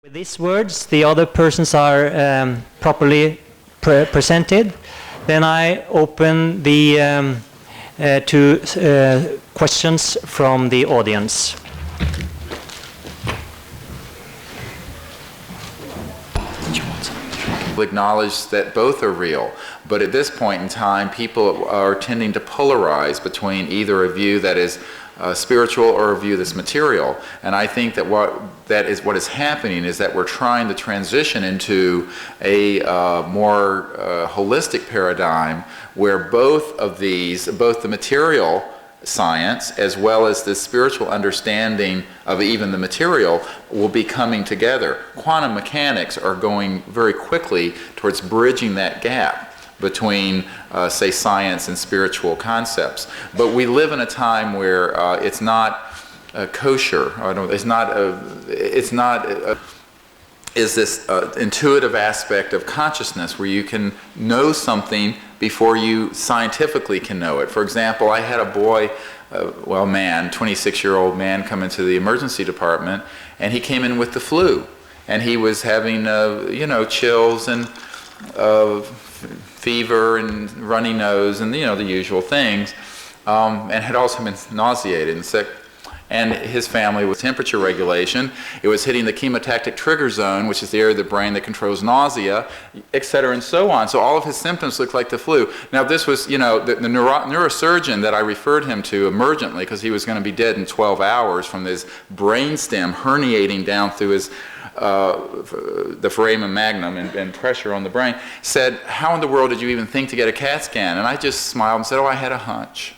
With these words, the other persons are properly presented. Then I open the to questions from the audience. Acknowledge that both are real, but at this point in time, people are tending to polarize between either a view that is spiritual or a view that's material. And I think that what is happening is that we're trying to transition into a more holistic paradigm where both of these, both the material science as well as the spiritual understanding of even the material, will be coming together. Quantum mechanics are going very quickly towards bridging that gap between, say, science and spiritual concepts. But we live in a time where it's not kosher. Is this intuitive aspect of consciousness where you can know something before you scientifically can know it. For example, I had a boy, 26-year-old man, come into the emergency department, and he came in with the flu, and he was having, chills and fever and runny nose and the usual things, and had also been nauseated and sick. And his family was temperature regulation. It was hitting the chemotactic trigger zone, which is the area of the brain that controls nausea, et cetera, and so on. So all of his symptoms looked like the flu. Now this was, the neurosurgeon that I referred him to emergently, because he was going to be dead in 12 hours from his brainstem herniating down through his the foramen magnum and pressure on the brain, said, "How in the world did you even think to get a CAT scan?" And I just smiled and said, "Oh, I had a hunch.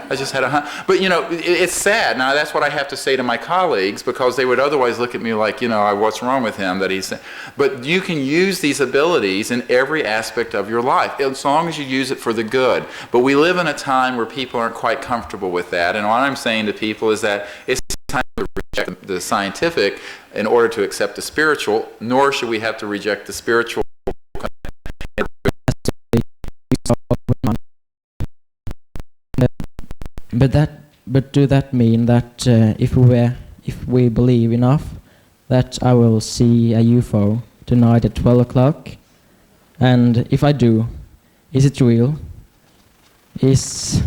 I just had a hunch." But it's sad. Now that's what I have to say to my colleagues, because they would otherwise look at me like, what's wrong with him that he's. But you can use these abilities in every aspect of your life, as long as you use it for the good. But we live in a time where people aren't quite comfortable with that. And what I'm saying to people is that it's time to reject the scientific in order to accept the spiritual, nor should we have to reject the spiritual. But do that mean that if we believe enough that I will see a UFO tonight at 12 o'clock, and if I do, is it real? Is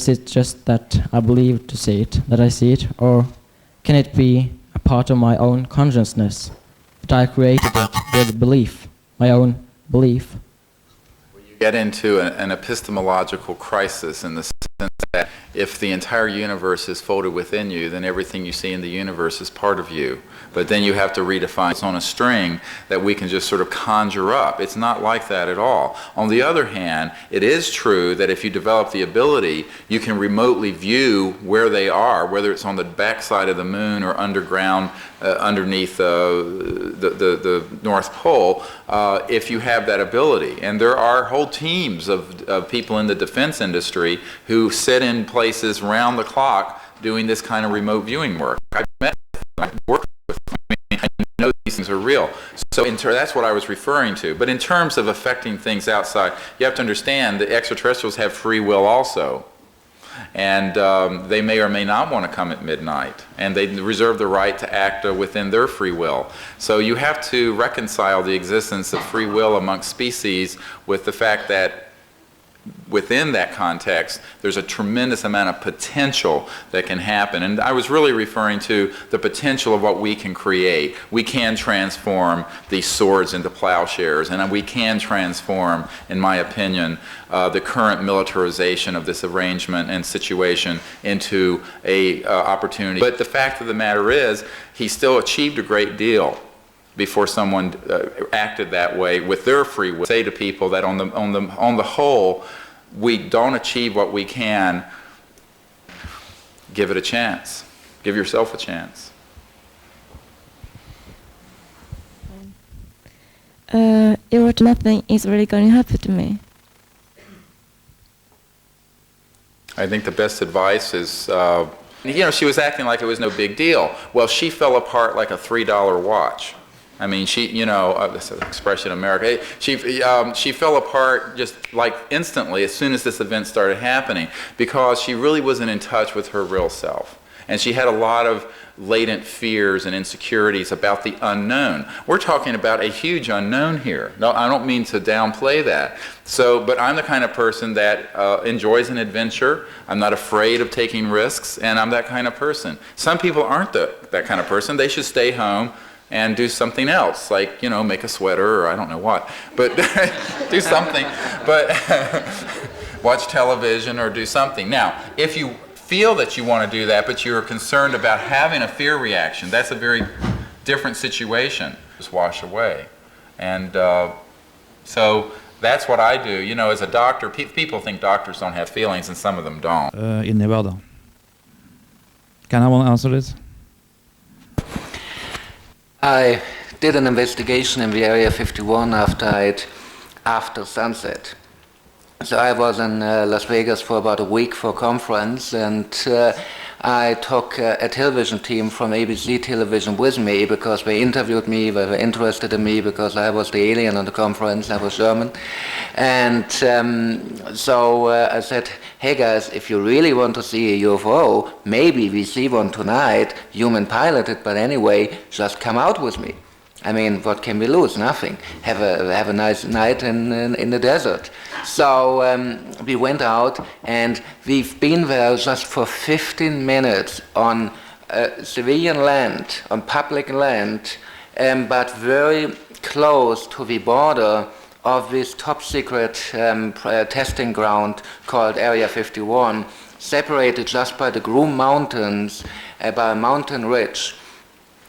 it just that I believe to see it, that I see it, or can it be a part of my own consciousness that I created it with belief, my own belief? Get into an epistemological crisis in the sense that if the entire universe is folded within you, then everything you see in the universe is part of you. But then you have to redefine it's on a string that we can just sort of conjure up. It's not like that at all. On the other hand, it is true that if you develop the ability, you can remotely view where they are, whether it's on the backside of the moon or underground underneath the North Pole, if you have that ability. And there are whole teams of people in the defense industry who sit in places round the clock doing this kind of remote viewing work. I've met them, I've worked with them, I know these things are real. So that's what I was referring to. But in terms of affecting things outside, you have to understand that extraterrestrials have free will also. And they may or may not want to come at midnight, and they reserve the right to act within their free will. So you have to reconcile the existence of free will amongst species with the fact that within that context, there's a tremendous amount of potential that can happen. And I was really referring to the potential of what we can create. We can transform these swords into plowshares, and we can transform, in my opinion, the current militarization of this arrangement and situation into a opportunity. But the fact of the matter is, he still achieved a great deal before someone acted that way with their free will. Say to people that on the whole, we don't achieve what we can. Give it a chance. Give yourself a chance. Nothing is really going to happen to me. I think the best advice is, she was acting like it was no big deal. Well, she fell apart like a $3 watch. I mean, this is an expression in America. She fell apart just like instantly as soon as this event started happening, because she really wasn't in touch with her real self. And she had a lot of latent fears and insecurities about the unknown. We're talking about a huge unknown here. No, I don't mean to downplay that. So, but I'm the kind of person that enjoys an adventure. I'm not afraid of taking risks, and I'm that kind of person. Some people aren't that kind of person. They should stay home and do something else, like, you know, make a sweater or I don't know what, but do something, but watch television or do something. Now, if you feel that you want to do that, but you're concerned about having a fear reaction, that's a very different situation. Just wash away. And so that's what I do. You know, as a doctor, people think doctors don't have feelings, and some of them don't. In Nevada. Can I answer this? I did an investigation in the Area 51 after sunset. So I was in Las Vegas for about a week for a conference, and I took a television team from ABC Television with me because they interviewed me, they were interested in me because I was the alien on the conference, I was German. And so I said, hey guys, if you really want to see a UFO, maybe we see one tonight, human piloted, but anyway, just come out with me. I mean, what can we lose? Nothing. Have a nice night in the desert. So we went out, and we've been there just for 15 minutes on civilian land, on public land, but very close to the border of this top secret testing ground called Area 51, separated just by the Groom Mountains, by a mountain ridge.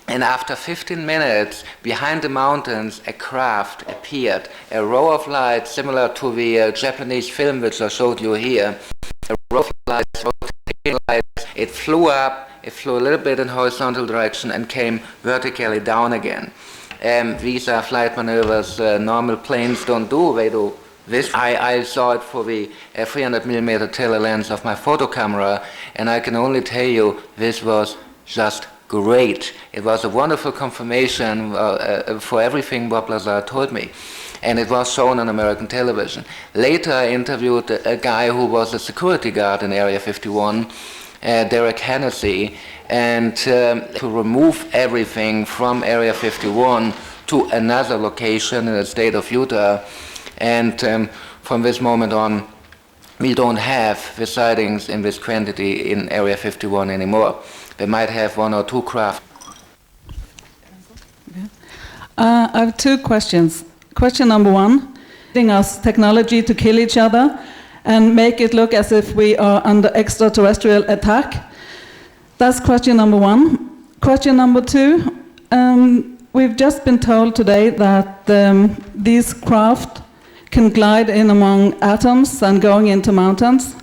And after 15 minutes, behind the mountains, a craft appeared, a row of lights similar to the Japanese film which I showed you here. A row of lights, rotating lights. It flew up, it flew a little bit in horizontal direction and came vertically down again. These are flight maneuvers normal planes don't do. They do this. I saw it for the 300mm telelens of my photo camera, and I can only tell you this was just great. It was a wonderful confirmation for everything Bob Lazar told me. And it was shown on American television. Later I interviewed a guy who was a security guard in Area 51, Derek Hennessy, and to remove everything from Area 51 to another location in the state of Utah. And from this moment on, we don't have the sightings in this quantity in Area 51 anymore. They might have one or two craft. I have two questions. Question number one, using us technology to kill each other and make it look as if we are under extraterrestrial attack. That's question number one. Question number two, we've just been told today that these craft can glide in among atoms and going into mountains.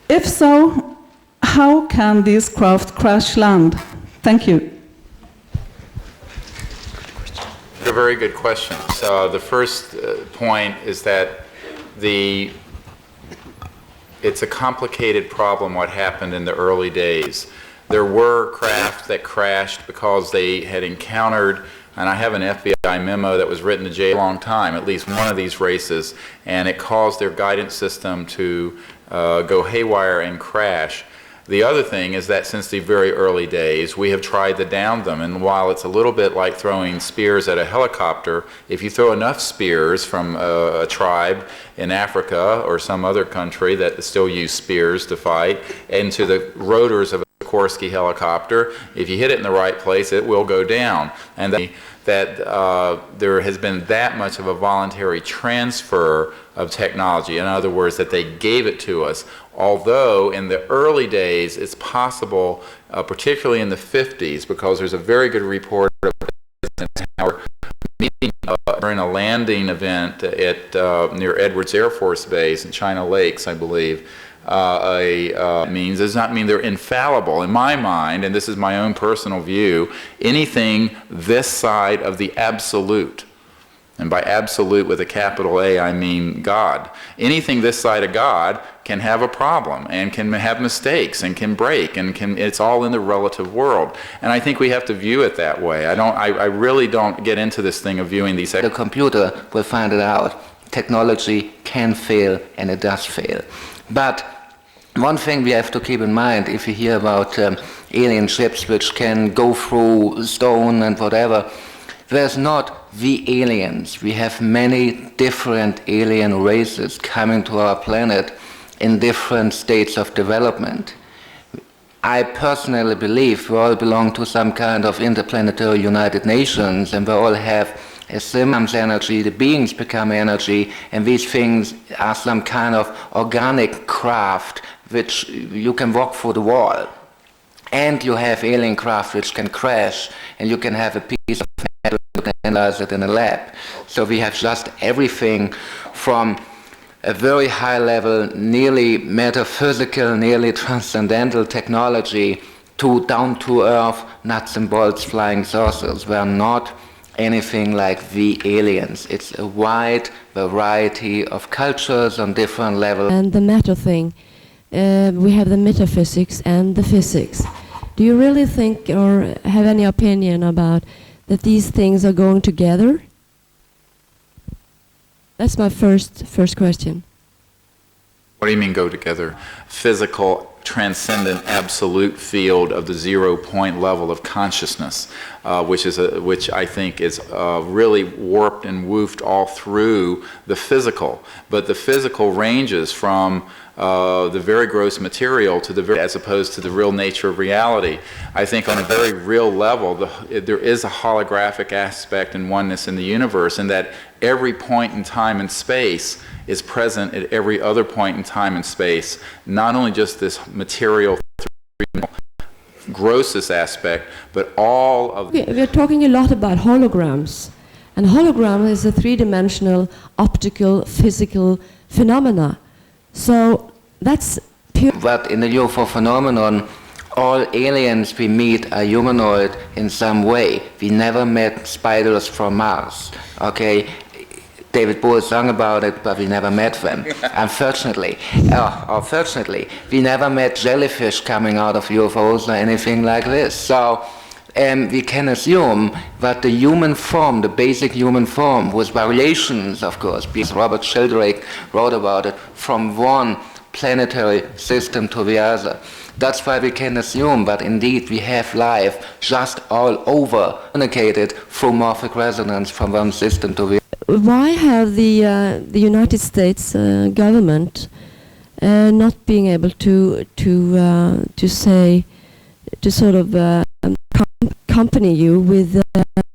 If so, how can these craft crash land? Thank you. A very good question. So the first point is that it's a complicated problem what happened in the early days. There were craft that crashed because they had encountered, and I have an FBI memo that was written to Jay a long time, at least one of these races, and it caused their guidance system to go haywire and crash. The other thing is that since the very early days, we have tried to down them, and while it's a little bit like throwing spears at a helicopter, if you throw enough spears from a tribe in Africa or some other country that still use spears to fight into the rotors of a Sikorsky helicopter, if you hit it in the right place, it will go down. And that there has been that much of a voluntary transfer of technology. In other words, that they gave it to us. Although in the early days, it's possible, particularly in the 50s, because there's a very good report of our meeting during a landing event at near Edwards Air Force Base in China Lakes, I believe. Does not mean they're infallible. In my mind, and this is my own personal view, anything this side of the absolute, and by absolute with a capital A I mean God, anything this side of God can have a problem and can have mistakes and can break and it's all in the relative world. And I think we have to view it that way. I really don't get into this thing of viewing these. The computer will find it out. Technology can fail, and it does fail. But one thing we have to keep in mind if you hear about alien ships which can go through stone and whatever, there's not the aliens. We have many different alien races coming to our planet in different states of development. I personally believe we all belong to some kind of interplanetary United Nations, and we all have a similar energy, the beings become energy, and these things are some kind of organic craft which you can walk through the wall. And you have alien craft which can crash, and you can have a piece of metal, you can analyze it in a lab. So we have just everything from a very high level, nearly metaphysical, nearly transcendental technology to down to earth, nuts and bolts flying saucers. We're not anything like the aliens. It's a wide variety of cultures on different levels. And the matter thing, we have the metaphysics and the physics. Do you really think or have any opinion about that these things are going together? That's my first question. What do you mean go together? Physical, transcendent, absolute field of the 0 point level of consciousness, which I think is really warped and woofed all through the physical. But the physical ranges from the very gross material to the very, as opposed to the real nature of reality. I think on a very real level, there is a holographic aspect and oneness in the universe, and that every point in time and space is present at every other point in time and space, not only just this material grossest aspect, but all of... We're talking a lot about holograms, and hologram is a three-dimensional optical physical phenomena. So that's pure. But in the UFO phenomenon, all aliens we meet are humanoid in some way. We never met spiders from Mars, okay? David Bowie sang about it, but we never met them, unfortunately. Or fortunately, we never met jellyfish coming out of UFOs or anything like this. So we can assume that the human form, the basic human form, with variations, of course, because Robert Sheldrake wrote about it, from one planetary system to the other. That's why we can assume that indeed we have life just all over, communicated through morphic resonance from one system to the other. Why have the United States government not being able to say, to sort of accompany you with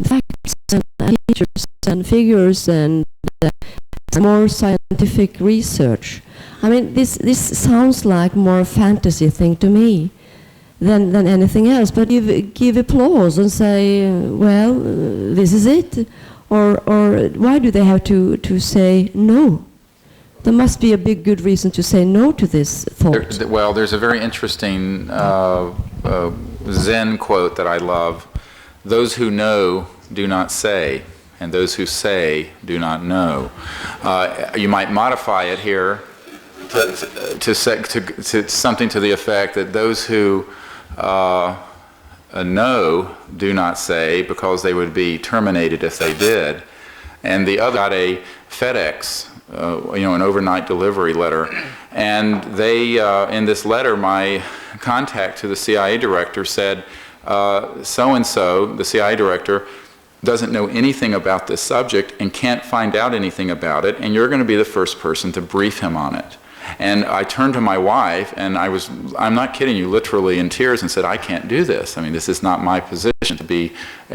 facts and features and figures and more scientific research? I mean, this sounds like more a fantasy thing to me than anything else. But give applause and say, well, this is it. Or why do they have to say no? There must be a big good reason to say no to this thought. Well, there's a very interesting Zen quote that I love. Those who know do not say, and those who say do not know. You might modify it here to something to the effect that those who know do not say, because they would be terminated if they did. And the other got a FedEx, an overnight delivery letter. And they, in this letter, my contact to the CIA director said, so-and-so, the CIA director, doesn't know anything about this subject and can't find out anything about it, and you're going to be the first person to brief him on it. And I turned to my wife, and I'm not kidding you, literally in tears, and said, I can't do this. I mean, this is not my position to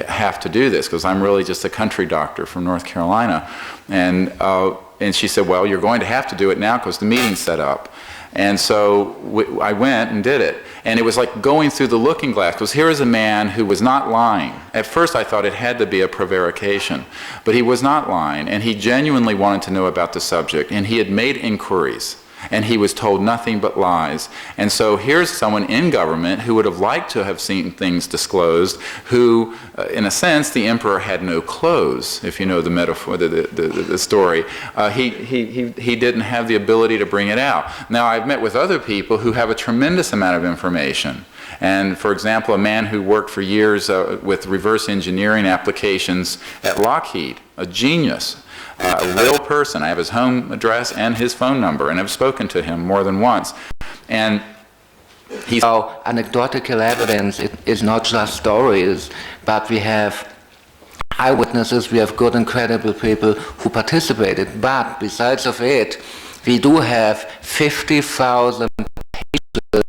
have to do this, because I'm really just a country doctor from North Carolina. And she said, well, you're going to have to do it now because the meeting's set up. And so I went and did it. And it was like going through the looking glass, because here is a man who was not lying. At first I thought it had to be a prevarication, but he was not lying, and he genuinely wanted to know about the subject, and he had made inquiries. And he was told nothing but lies. And so here's someone in government who would have liked to have seen things disclosed, who, in a sense, the emperor had no clothes, if you know the metaphor, the story. He didn't have the ability to bring it out. Now, I've met with other people who have a tremendous amount of information. And, for example, a man who worked for years with reverse engineering applications at Lockheed, a genius. A real person. I have his home address and his phone number, and I've spoken to him more than once. And he's Our anecdotal evidence is not just stories, but we have eyewitnesses, we have good and credible people who participated. But besides of it, we do have 50,000 pages of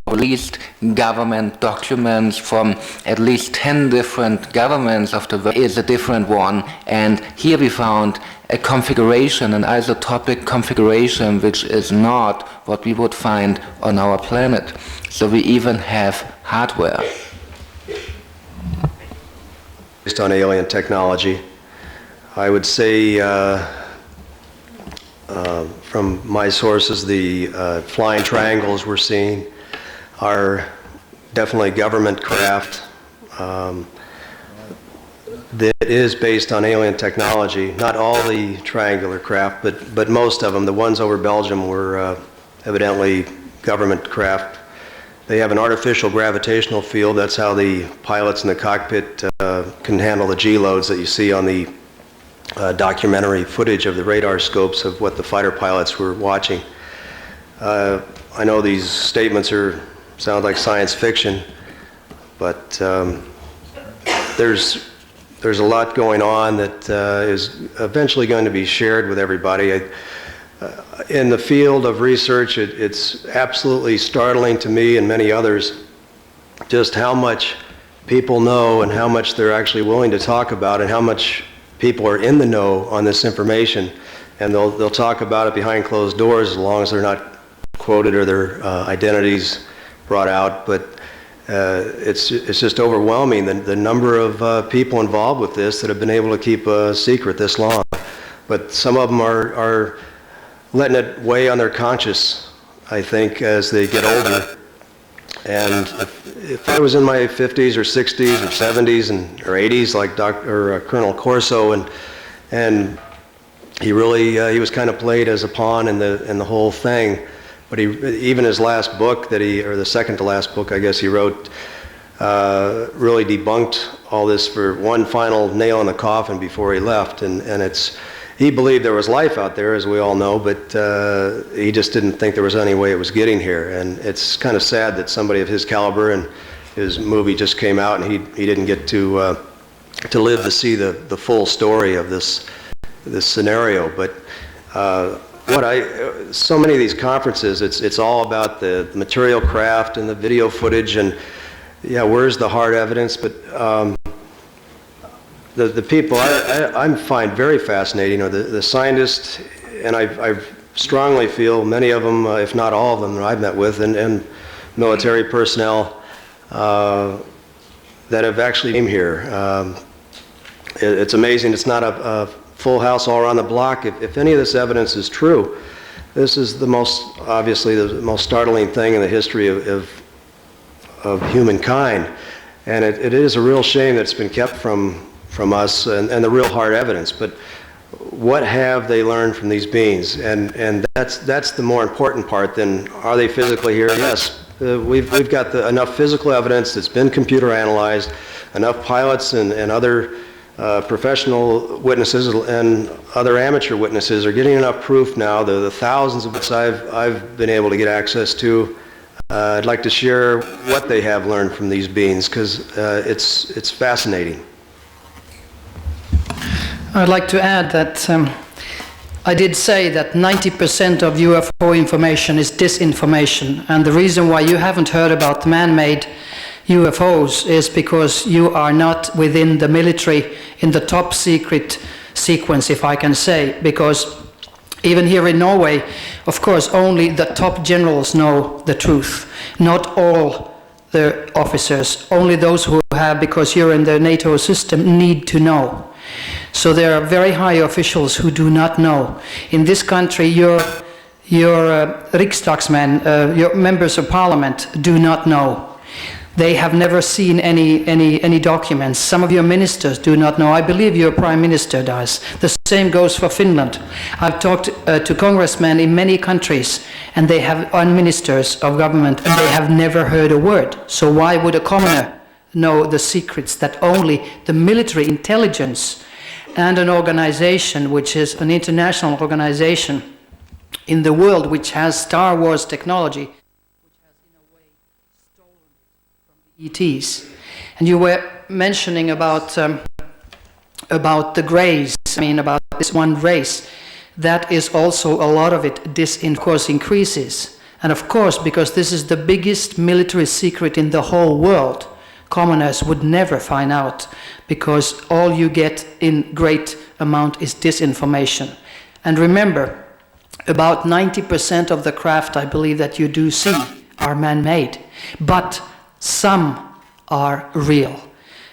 released government documents from at least 10 different governments of the world. Is a different one, and here we found a configuration, an isotopic configuration, which is not what we would find on our planet. So we even have hardware. Based on alien technology, I would say from my sources, the flying triangles we're seeing are definitely government craft. That is based on alien technology. Not all the triangular craft, but most of them. The ones over Belgium were evidently government craft. They have an artificial gravitational field. That's how the pilots in the cockpit can handle the G-loads that you see on the documentary footage of the radar scopes of what the fighter pilots were watching. I know these statements sound like science fiction, but there's a lot going on that is eventually going to be shared with everybody. In the field of research, it's absolutely startling to me and many others just how much people know and how much they're actually willing to talk about and how much people are in the know on this information. And they'll talk about it behind closed doors as long as they're not quoted or their identities brought out. But it's just overwhelming, the number of people involved with this that have been able to keep a secret this long. But some of them are letting it weigh on their conscience, I think, as they get older. And if I was in my 50s or 60s or 70s or 80s, like Colonel Corso, and he was kind of played as a pawn in the whole thing. But even his last book or the second to last book, I guess he wrote, really debunked all this for one final nail in the coffin before he left. And he believed there was life out there, as we all know, but he just didn't think there was any way it was getting here. And it's kind of sad that somebody of his caliber, and his movie just came out, and he didn't get to live to see the full story of this scenario. But so many of these conferences, it's all about the material craft and the video footage, and yeah, where's the hard evidence? But the people I find very fascinating are the scientists, and I strongly feel many of them, if not all of them that I've met with, and military personnel that have actually came here. It's amazing. It's not a full house all around the block. If any of this evidence is true, this is obviously the most startling thing in the history of humankind. And it is a real shame that it's been kept from us and the real hard evidence. But what have they learned from these beings? And that's the more important part than are they physically here? Yes, we've got enough physical evidence that's been computer analyzed, enough pilots and other professional witnesses and other amateur witnesses are getting enough proof now. The thousands of which I've been able to get access to. I'd like to share what they have learned from these beings, because it's fascinating. I'd like to add that I did say that 90% of UFO information is disinformation, and the reason why you haven't heard about man-made UFOs is because you are not within the military in the top secret sequence, if I can say, because even here in Norway, of course, only the top generals know the truth, not all the officers, only those who have, because you're in the NATO system, need to know. So there are very high officials who do not know. In this country, your Riksdagsmen, your members of parliament, do not know. They have never seen any documents. Some of your ministers do not know. I believe your prime minister does. The same goes for Finland. I've talked to congressmen in many countries, and they have ministers of government, and they have never heard a word. So why would a commoner know the secrets that only the military intelligence and an organization, which is an international organization in the world, which has Star Wars technology, ETs. And you were mentioning about the Greys, I mean about this one race. That is also a lot of it, of course, increases. And of course, because this is the biggest military secret in the whole world, commoners would never find out, because all you get in great amount is disinformation. And remember, about 90% of the craft I believe that you do see are man-made, but some are real.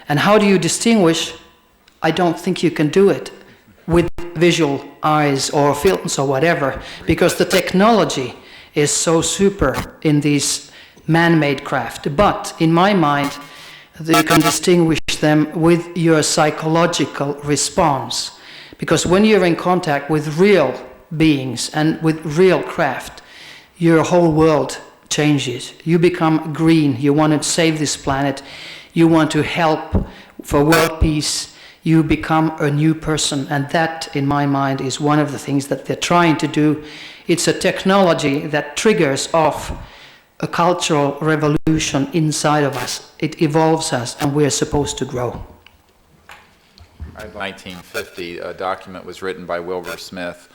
And how do you distinguish? I don't think you can do it with visual eyes or films or whatever, because the technology is so super in these man-made craft. But in my mind, you can distinguish them with your psychological response. Because when you're in contact with real beings and with real craft, your whole world changes. You become green, you want to save this planet, you want to help for world peace, you become a new person. And that, in my mind, is one of the things that they're trying to do. It's a technology that triggers off a cultural revolution inside of us. It evolves us, and we're supposed to grow. In 1950, a document was written by Wilbur Smith,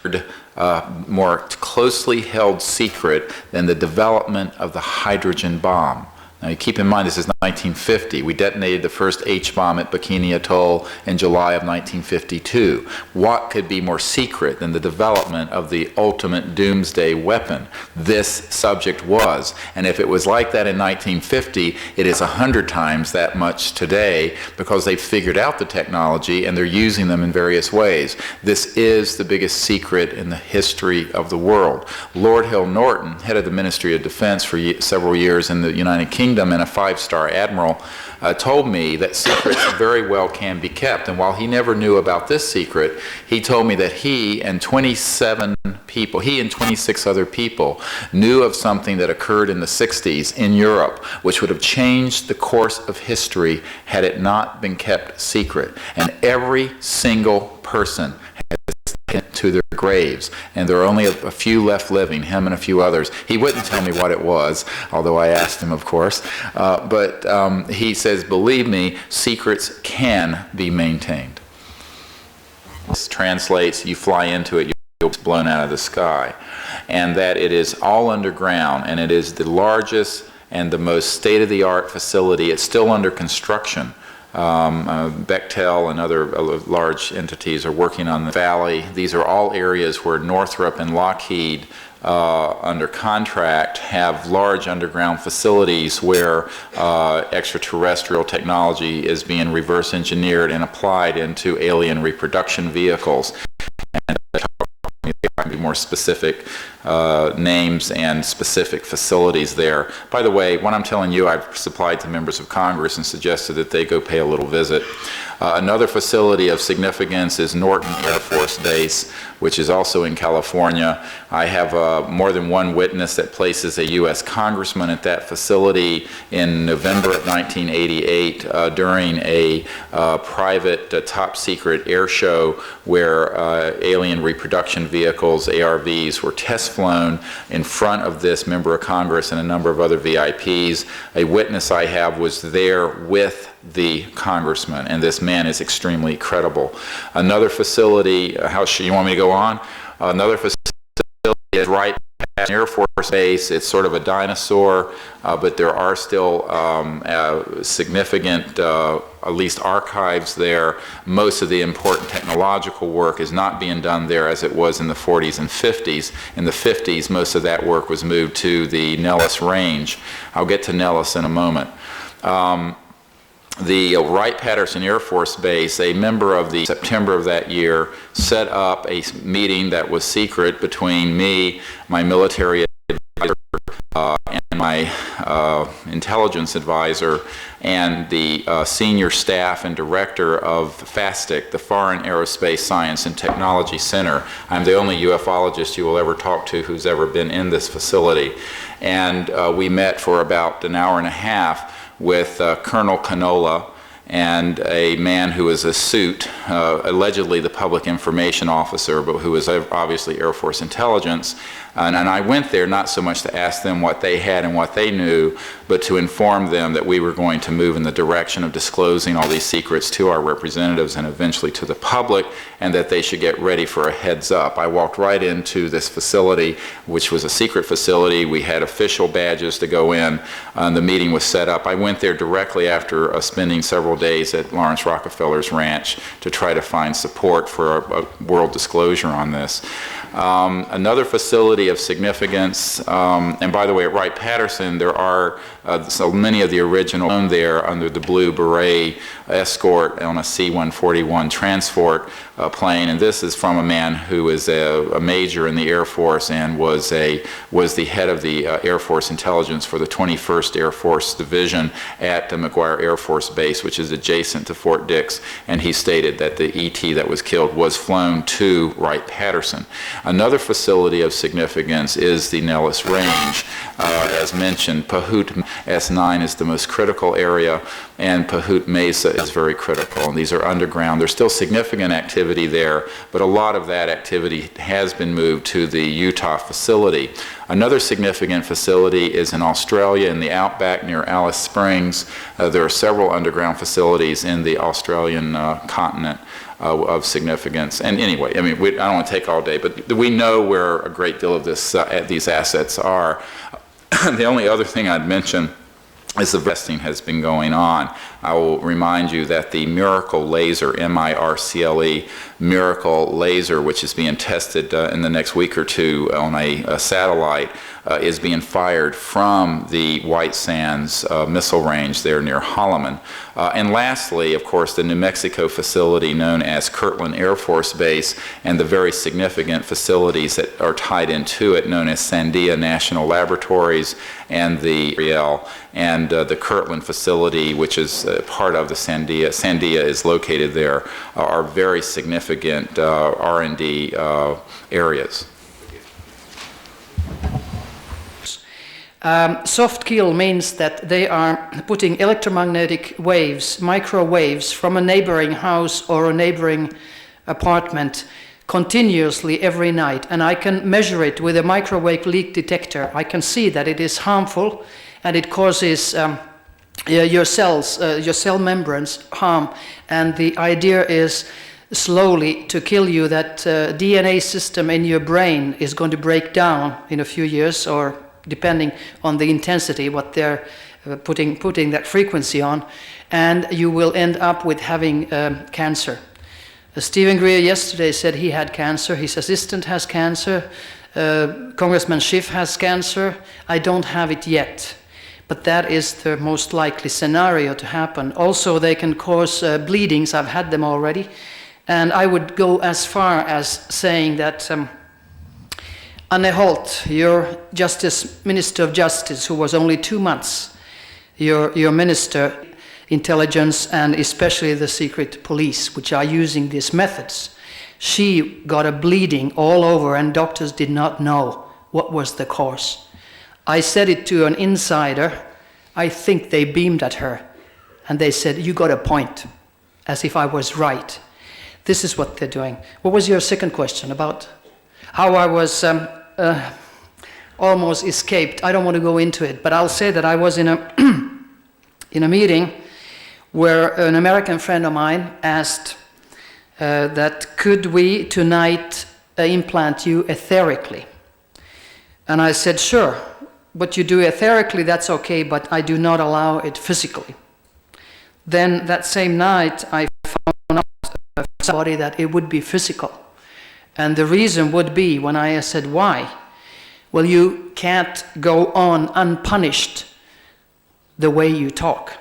more closely held secret than the development of the hydrogen bomb. Now, you keep in mind, this is 1950. We detonated the first H-bomb at Bikini Atoll in July of 1952. What could be more secret than the development of the ultimate doomsday weapon? This subject was. And if it was like that in 1950, it is 100 times that much today, because they've figured out the technology and they're using them in various ways. This is the biggest secret in the history of the world. Lord Hill Norton, head of the Ministry of Defense for several years in the United Kingdom, and a five-star admiral, told me that secrets very well can be kept. And while he never knew about this secret, he told me that he and 26 other people knew of something that occurred in the 60s in Europe, which would have changed the course of history had it not been kept secret. And every single person has to their graves, and there are only a few left living, him and a few others. He wouldn't tell me what it was, although I asked him, of course, but he says, believe me, secrets can be maintained. This translates, you fly into it, you're blown out of the sky, and that it is all underground, and it is the largest and the most state-of-the-art facility. It's still under construction. Bechtel and other large entities are working on the valley. These are all areas where Northrop and Lockheed, under contract, have large underground facilities where extraterrestrial technology is being reverse engineered and applied into alien reproduction vehicles. And be more specific names and specific facilities there. By the way, what I'm telling you, I've supplied to members of Congress and suggested that they go pay a little visit. Another facility of significance is Norton Air Force Base, which is also in California. I have more than one witness that places a U.S. congressman at that facility in November of 1988 during a private top-secret air show where alien reproduction vehicles, ARVs, were test flown in front of this member of Congress and a number of other VIPs. A witness I have was there with the congressman, and this man is extremely credible. Another facility, you want me to go on? Another facility is right at Air Force Base. It's sort of a dinosaur, but there are still significant, at least archives there. Most of the important technological work is not being done there as it was in the 40s and 50s. In the 50s, most of that work was moved to the Nellis Range. I'll get to Nellis in a moment. The Wright-Patterson Air Force Base, a member of the September of that year, set up a meeting that was secret between me, my military advisor, and my intelligence advisor, and the senior staff and director of FASTIC, the Foreign Aerospace Science and Technology Center. I'm the only ufologist you will ever talk to who's ever been in this facility. And we met for about an hour and a half with Colonel Canola and a man who was a suit, allegedly the public information officer, but who was obviously Air Force intelligence. And I went there not so much to ask them what they had and what they knew, but to inform them that we were going to move in the direction of disclosing all these secrets to our representatives and eventually to the public, and that they should get ready for a heads up. I walked right into this facility, which was a secret facility. We had official badges to go in, and the meeting was set up. I went there directly after spending several days at Lawrence Rockefeller's ranch to try to find support for a world disclosure on this. Another facility of significance, and by the way, at Wright-Patterson, there are so many of the original there under the blue beret escort on a C-141 transport plane, and this is from a man who is a major in the Air Force and was the head of the Air Force intelligence for the 21st Air Force Division at the McGuire Air Force Base, which is adjacent to Fort Dix, and he stated that the ET that was killed was flown to Wright-Patterson. Another facility of significance is the Nellis Range. As mentioned, Pahut S9 is the most critical area, and Pahut Mesa is very critical, and these are underground. There's still significant activity there, but a lot of that activity has been moved to the Utah facility. Another significant facility is in Australia in the outback near Alice Springs. There are several underground facilities in the Australian continent of significance. And anyway, I mean, I don't want to take all day, but we know where a great deal of these assets are. The only other thing I'd mention is the testing has been going on. I will remind you that the Miracle laser, M-I-R-C-L-E, Miracle laser, which is being tested in the next week or two on a satellite, is being fired from the White Sands missile range there near Holloman. And lastly, of course, the New Mexico facility known as Kirtland Air Force Base and the very significant facilities that are tied into it known as Sandia National Laboratories and the Riel, and the Kirtland facility, which is part of the Sandia is located there, are very significant R&D areas. Soft kill means that they are putting electromagnetic waves, microwaves, from a neighboring house or a neighboring apartment continuously every night, and I can measure it with a microwave leak detector. I can see that it is harmful and it causes your cells, your cell membranes harm, and the idea is slowly to kill you. That DNA system in your brain is going to break down in a few years, or depending on the intensity, what they're putting that frequency on, and you will end up with having cancer. Stephen Greer yesterday said he had cancer, his assistant has cancer, Congressman Schiff has cancer. I don't have it yet, but that is the most likely scenario to happen. Also, they can cause bleedings. I've had them already, and I would go as far as saying that Anne Holt, your Minister of Justice, who was only 2 months, your Minister, Intelligence, and especially the secret police, which are using these methods, she got a bleeding all over, and doctors did not know what was the cause. I said it to an insider. I think they beamed at her, and they said, "You got a point," as if I was right. This is what they're doing. What was your second question about? How I was almost escaped. I don't want to go into it, but I'll say that I was in a in a meeting where an American friend of mine asked that could we tonight implant you etherically? And I said, sure, what you do etherically, that's okay, but I do not allow it physically. Then that same night, I found out from somebody that it would be physical. And the reason would be, when I said, why? Well, you can't go on unpunished the way you talk.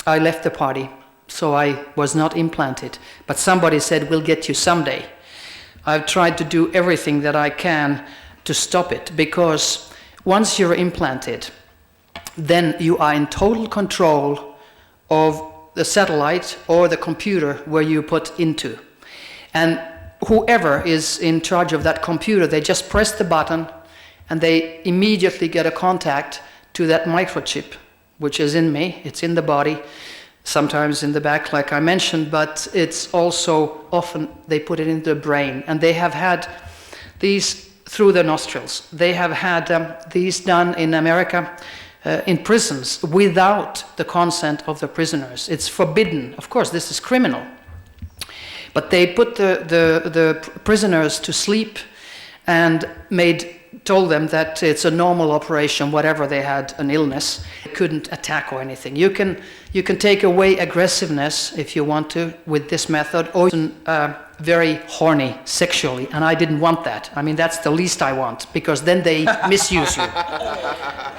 I left the party, so I was not implanted. But somebody said, we'll get you someday. I've tried to do everything that I can to stop it, because once you're implanted, then you are in total control of the satellite or the computer where you put into. And whoever is in charge of that computer, they just press the button and they immediately get a contact to that microchip, which is in me, it's in the body. sometimes in the back, like I mentioned, but it's also often they put it into the brain. And they have had these through the nostrils. They have had these done in America in prisons without the consent of the prisoners. It's forbidden. Of course, this is criminal. But they put the prisoners to sleep and told them that it's a normal operation, whatever they had an illness. They couldn't attack or anything. You can take away aggressiveness if you want to with this method, or very horny sexually, and I didn't want that. I mean, that's the least I want, because then they misuse you.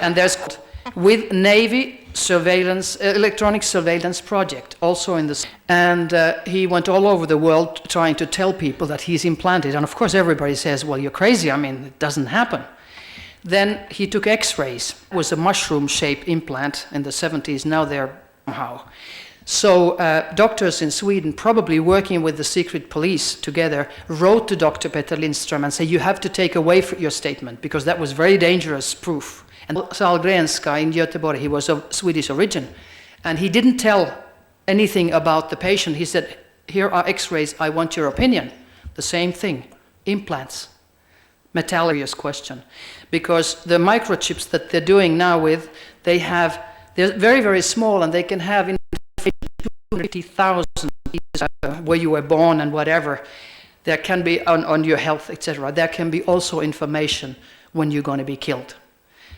And there's with Navy surveillance, electronic surveillance project, also in the, and he went all over the world trying to tell people that he's implanted, and of course everybody says, well, you're crazy, I mean, it doesn't happen. Then he took x-rays. It was a mushroom-shaped implant in the 70s, now they're somehow. So doctors in Sweden, probably working with the secret police together, wrote to Dr. Peter Lindström and said, you have to take away your statement, because that was very dangerous proof. And Sahlgrenska in Göteborg, he was of Swedish origin, and he didn't tell anything about the patient. He said, here are x-rays, I want your opinion. The same thing, implants. Metallurgious question. Because the microchips that they're doing now with, they're very, very small, and they can have in 250,000 where you were born and whatever. There can be on your health, etc. There can be also information when you're going to be killed.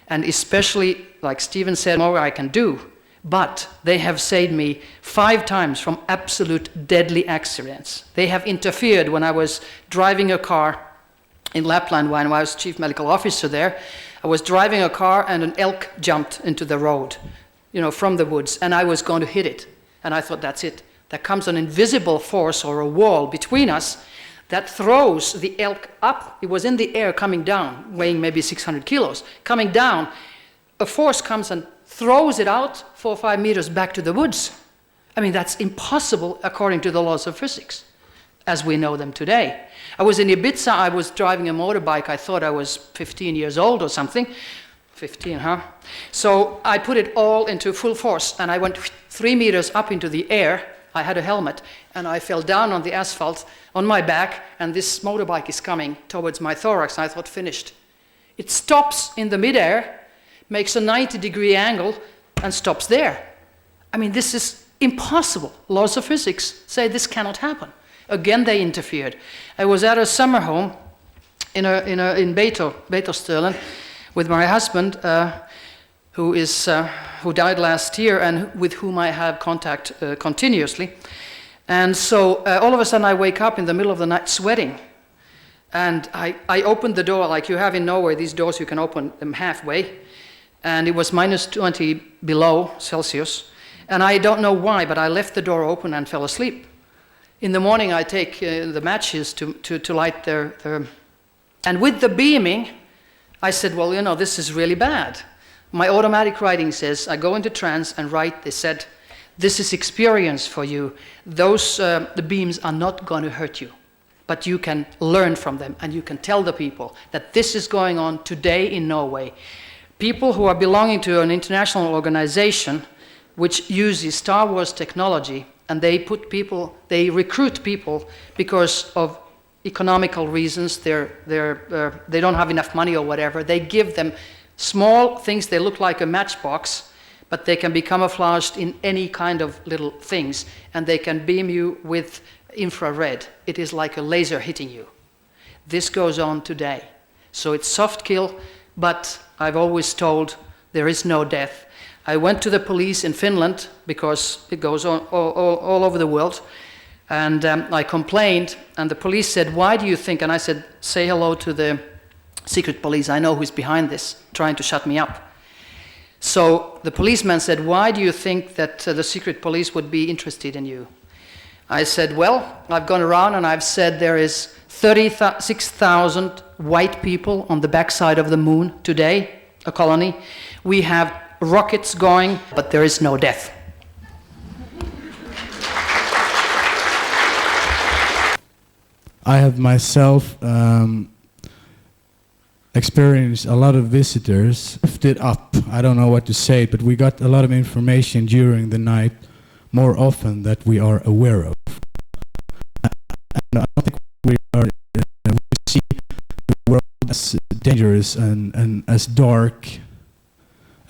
And especially, like Stephen said, more I can do, but they have saved me 5 times from absolute deadly accidents. They have interfered when I was driving a car in Lapland when I was chief medical officer there. I was driving a car and an elk jumped into the road, from the woods, and I was going to hit it. And I thought, that's it. There comes an invisible force or a wall between us that throws the elk up. It was in the air coming down, weighing maybe 600 kilos. Coming down, a force comes and throws it out 4 or 5 meters back to the woods. I mean, that's impossible according to the laws of physics, as we know them today. I was in Ibiza, I was driving a motorbike, I thought I was 15 years old or something. 15, huh? So I put it all into full force, and I went 3 meters up into the air. I had a helmet, and I fell down on the asphalt on my back, and this motorbike is coming towards my thorax. I thought, finished. It stops in the midair, makes a 90-degree angle, and stops there. I mean, this is impossible. Laws of physics say this cannot happen. Again, they interfered. I was at a summer home in Beitostölen with my husband, who died last year and with whom I have contact continuously. And so all of a sudden I wake up in the middle of the night sweating. And I opened the door like you have in Norway, these doors you can open them halfway. And it was minus 20 below Celsius. And I don't know why, but I left the door open and fell asleep. In the morning I take the matches to light their... And with the beaming, I said, well, this is really bad. My automatic writing says, I go into trance and write, they said, this is experience for you. Those, the beams are not going to hurt you, but you can learn from them, and you can tell the people that this is going on today in Norway. People who are belonging to an international organization which uses Star Wars technology, and they recruit people because of economical reasons, they don't have enough money or whatever. They give them small things, they look like a matchbox, but they can be camouflaged in any kind of little things, and they can beam you with infrared. It is like a laser hitting you. This goes on today. So it's soft kill, but I've always told there is no death. I went to the police in Finland, because it goes on all over the world, and I complained, and the police said, why do you think, and I said, say hello to the secret police, I know who's behind this, trying to shut me up. So the policeman said, why do you think that the secret police would be interested in you? I said, well, I've gone around and I've said there is 36,000 white people on the backside of the moon today, a colony. We have rockets going, but there is no death. I have myself experienced a lot of visitors lifted up. I don't know what to say, but we got a lot of information during the night. more often that we are aware of. And I don't think we see the world as dangerous and as dark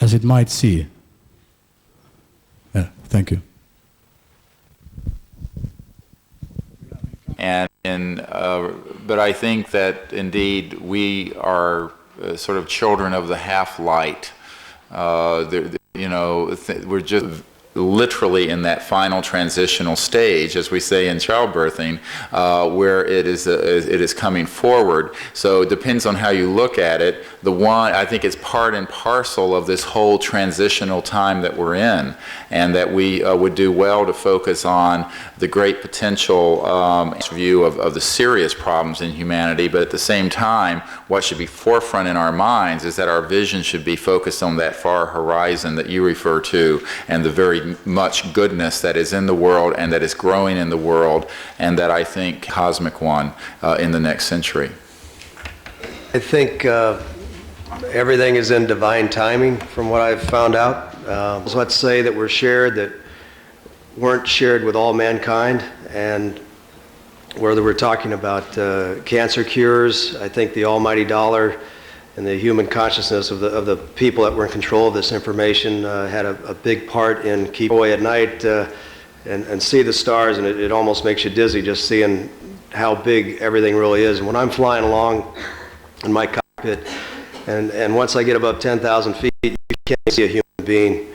as it might seem. Yeah, thank you. But I think that indeed we are sort of children of the half-light. We're just literally in that final transitional stage, as we say in childbirthing, where it is coming forward. So it depends on how you look at it. I think it's part and parcel of this whole transitional time that we're in, and that we would do well to focus on the great potential view of the serious problems in humanity, but at the same time, what should be forefront in our minds is that our vision should be focused on that far horizon that you refer to, and the very much goodness that is in the world and that is growing in the world, and that I think cosmic one in the next century. I think everything is in divine timing from what I've found out. So let's say that were shared that weren't shared with all mankind, and whether we're talking about cancer cures, I think the almighty dollar and the human consciousness of the people that were in control of this information had a big part in keeping away at night and see the stars, and it almost makes you dizzy just seeing how big everything really is. And when I'm flying along in my cockpit, and once I get above 10,000 feet, you can't see a human being,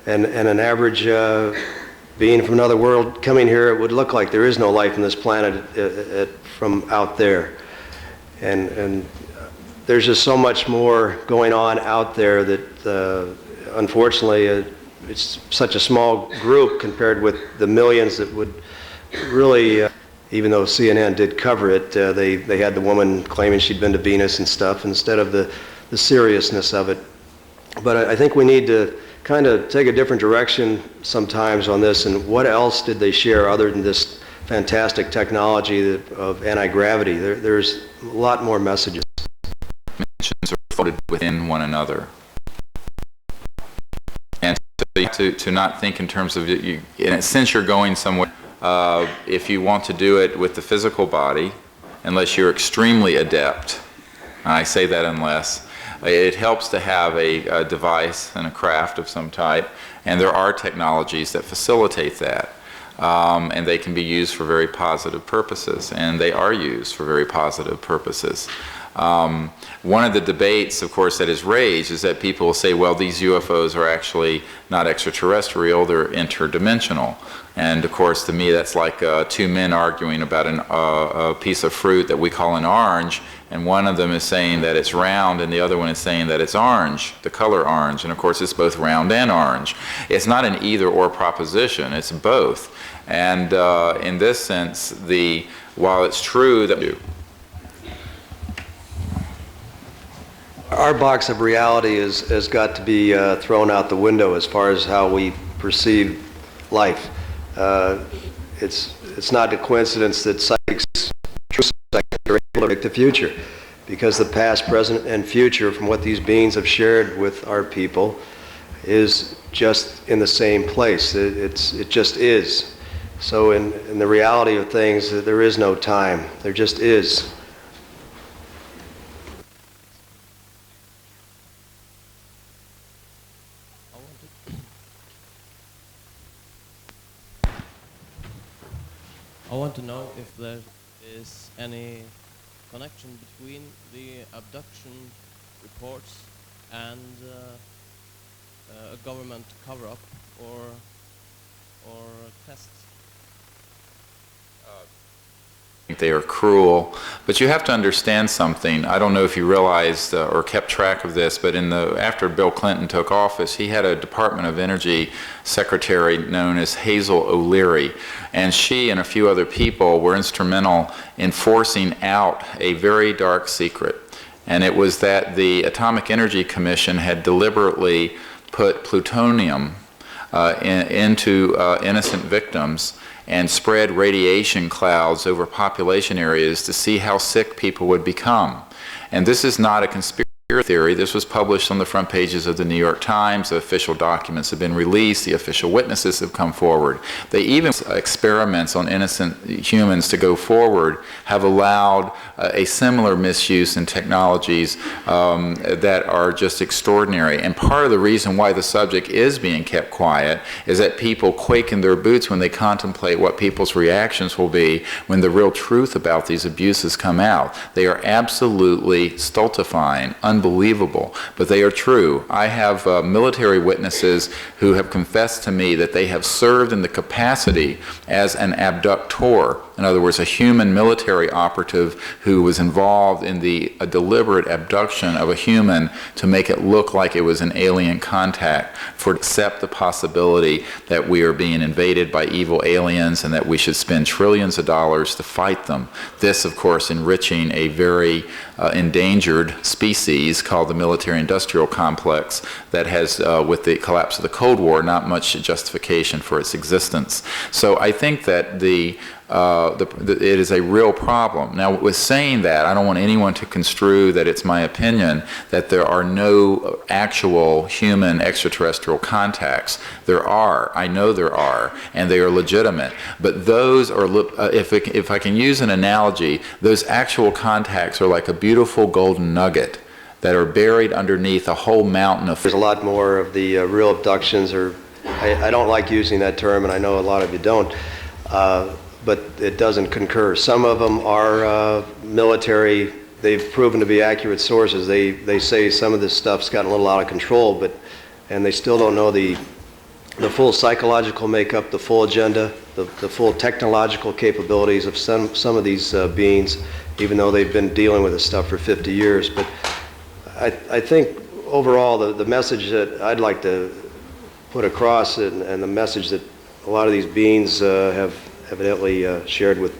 and an average being from another world coming here, it would look like there is no life on this planet from out there. And there's just so much more going on out there that unfortunately it's such a small group compared with the millions that would really, even though CNN did cover it, they had the woman claiming she'd been to Venus and stuff instead of the seriousness of it. But I think we need to kind of take a different direction sometimes on this, and what else did they share other than this fantastic technology of anti-gravity? There's a lot more messages. Dimensions are folded within one another. And to not think in terms of, in a sense you're going somewhere, if you want to do it with the physical body, unless you're extremely adept, I say that unless, it helps to have a device and a craft of some type, and there are technologies that facilitate that. And they can be used for very positive purposes, and they are used for very positive purposes. One of the debates, of course, that is raised is that people will say, well, these UFOs are actually not extraterrestrial, they're interdimensional. And of course, to me, that's like two men arguing about a piece of fruit that we call an orange, and one of them is saying that it's round and the other one is saying that it's orange, the color orange, and of course it's both round and orange. It's not an either-or proposition, it's both. And in this sense, while it's true that our box of reality has got to be thrown out the window as far as how we perceive life. It's not a coincidence that psychics, true psychics, are able to predict the future, because the past, present, and future from what these beings have shared with our people is just in the same place. It just is. So in the reality of things, there is no time. There just is. I want to know if there is any connection between the abduction reports and a government cover-up or tests. I think they are cruel, but you have to understand something. I don't know if you realized or kept track of this, but after Bill Clinton took office, he had a Department of Energy secretary known as Hazel O'Leary, and she and a few other people were instrumental in forcing out a very dark secret, and it was that the Atomic Energy Commission had deliberately put plutonium into innocent victims and spread radiation clouds over population areas to see how sick people would become. And this is not a conspiracy theory. This was published on the front pages of the New York Times. The official documents have been released. The official witnesses have come forward. They even experiments on innocent humans to go forward have allowed a similar misuse in technologies that are just extraordinary. And part of the reason why the subject is being kept quiet is that people quake in their boots when they contemplate what people's reactions will be when the real truth about these abuses come out. They are absolutely stultifying, unbelievable, but they are true. I have military witnesses who have confessed to me that they have served in the capacity as an abductor. In other words, a human military operative who was involved in the deliberate abduction of a human to make it look like it was an alien contact, for accept the possibility that we are being invaded by evil aliens and that we should spend trillions of dollars to fight them. This, of course, enriching a very endangered species called the military-industrial complex that has, with the collapse of the Cold War, not much justification for its existence. So I think that it is a real problem. Now, with saying that, I don't want anyone to construe that it's my opinion that there are no actual human extraterrestrial contacts. There are. I know there are, and they are legitimate. But those are, if I can use an analogy, those actual contacts are like a beautiful golden nugget that are buried underneath a whole mountain of... There's a lot more of the real abductions, or I don't like using that term, and I know a lot of you don't. But it doesn't concur. Some of them are military. They've proven to be accurate sources. They say some of this stuff's gotten a little out of control, and they still don't know the full psychological makeup, the full agenda, the full technological capabilities of some of these beings, even though they've been dealing with this stuff for 50 years. But I think overall the message that I'd like to put across, and the message that a lot of these beings have evidently shared with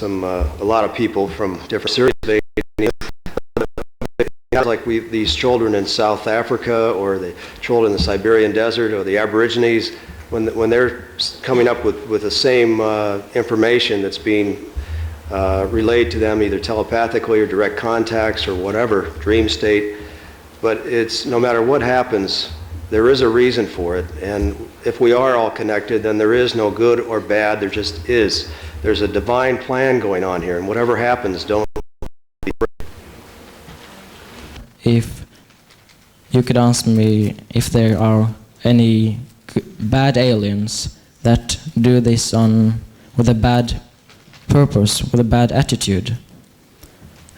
a lot of people from different series of like these children in South Africa, or the children in the Siberian desert, or the Aborigines, when they're coming up with the same information that's being relayed to them either telepathically or direct contacts or whatever, dream state. But it's, no matter what happens, there is a reason for it, and if we are all connected, then there is no good or bad, there just is. There's a divine plan going on here, and whatever happens, don't be afraid. If you could ask me if there are any bad aliens that do this with a bad purpose, with a bad attitude,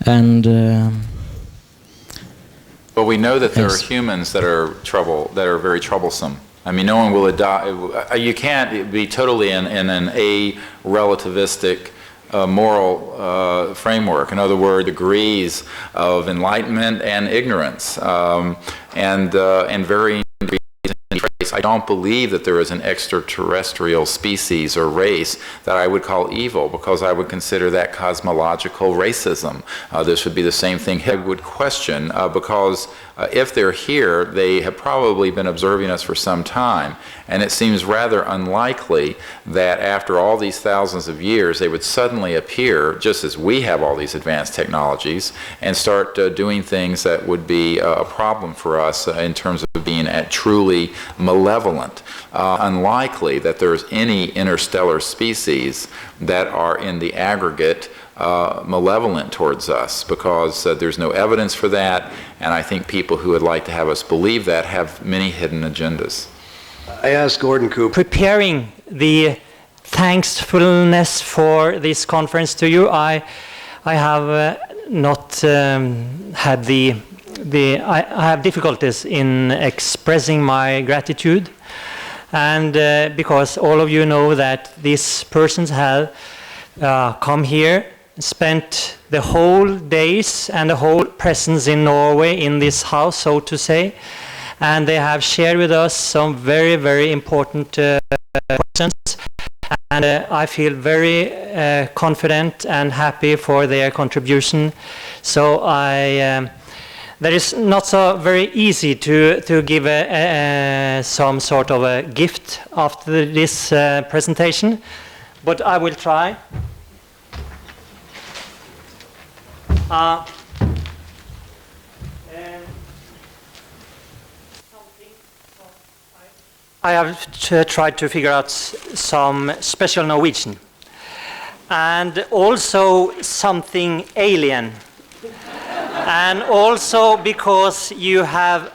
and well, we know that there are humans that are very troublesome. I mean, no one will adopt. You can't be totally in an a-relativistic moral framework. In other words, degrees of enlightenment and ignorance, and varying degrees. I don't believe that there is an extraterrestrial species or race that I would call evil, because I would consider that cosmological racism. This would be the same thing I would question, because if they're here, they have probably been observing us for some time, and it seems rather unlikely that after all these thousands of years they would suddenly appear, just as we have all these advanced technologies, and start doing things that would be a problem for us in terms of being truly malevolent. Unlikely that there's any interstellar species that are in the aggregate malevolent towards us, because there's no evidence for that, and I think people who would like to have us believe that have many hidden agendas. I asked Gordon Cooper. Preparing the thankfulness for this conference to you, I have not had I have difficulties in expressing my gratitude, and because all of you know that these persons have come here, spent the whole days and the whole presence in Norway in this house, so to say, and they have shared with us some very, very important questions, and I feel very confident and happy for their contribution. So that is not so very easy to give some sort of a gift after this presentation, but I will try. I have tried to figure out some special Norwegian and also something alien. And also because you have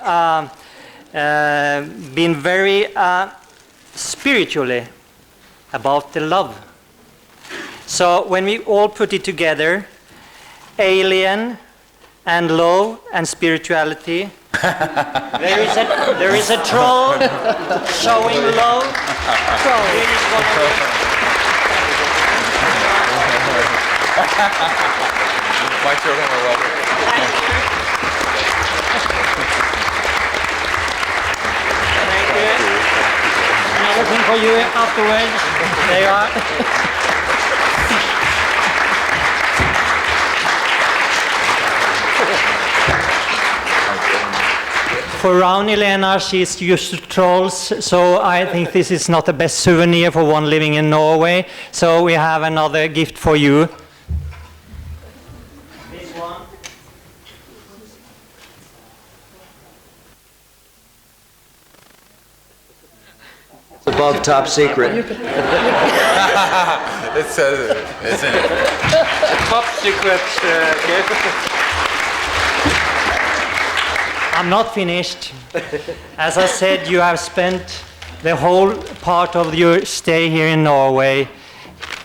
been very spiritually about the love. So when we all put it together, alien and love and spirituality, there is a troll showing love. My children will love it. Thank you. Another thing for you afterwards. There you are. For Rauni-Leena, she's used to trolls, so I think this is not the best souvenir for one living in Norway. So we have another gift for you. This one. It's above top secret. It says it, isn't it? Top secret gift. I'm not finished. As I said, you have spent the whole part of your stay here in Norway,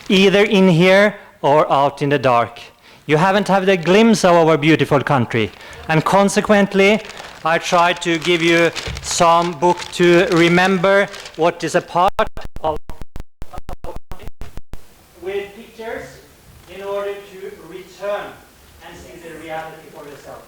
either in here or out in the dark. You haven't had a glimpse of our beautiful country, and consequently, I tried to give you some book to remember what is a part of with pictures in order to return and see the reality for yourself.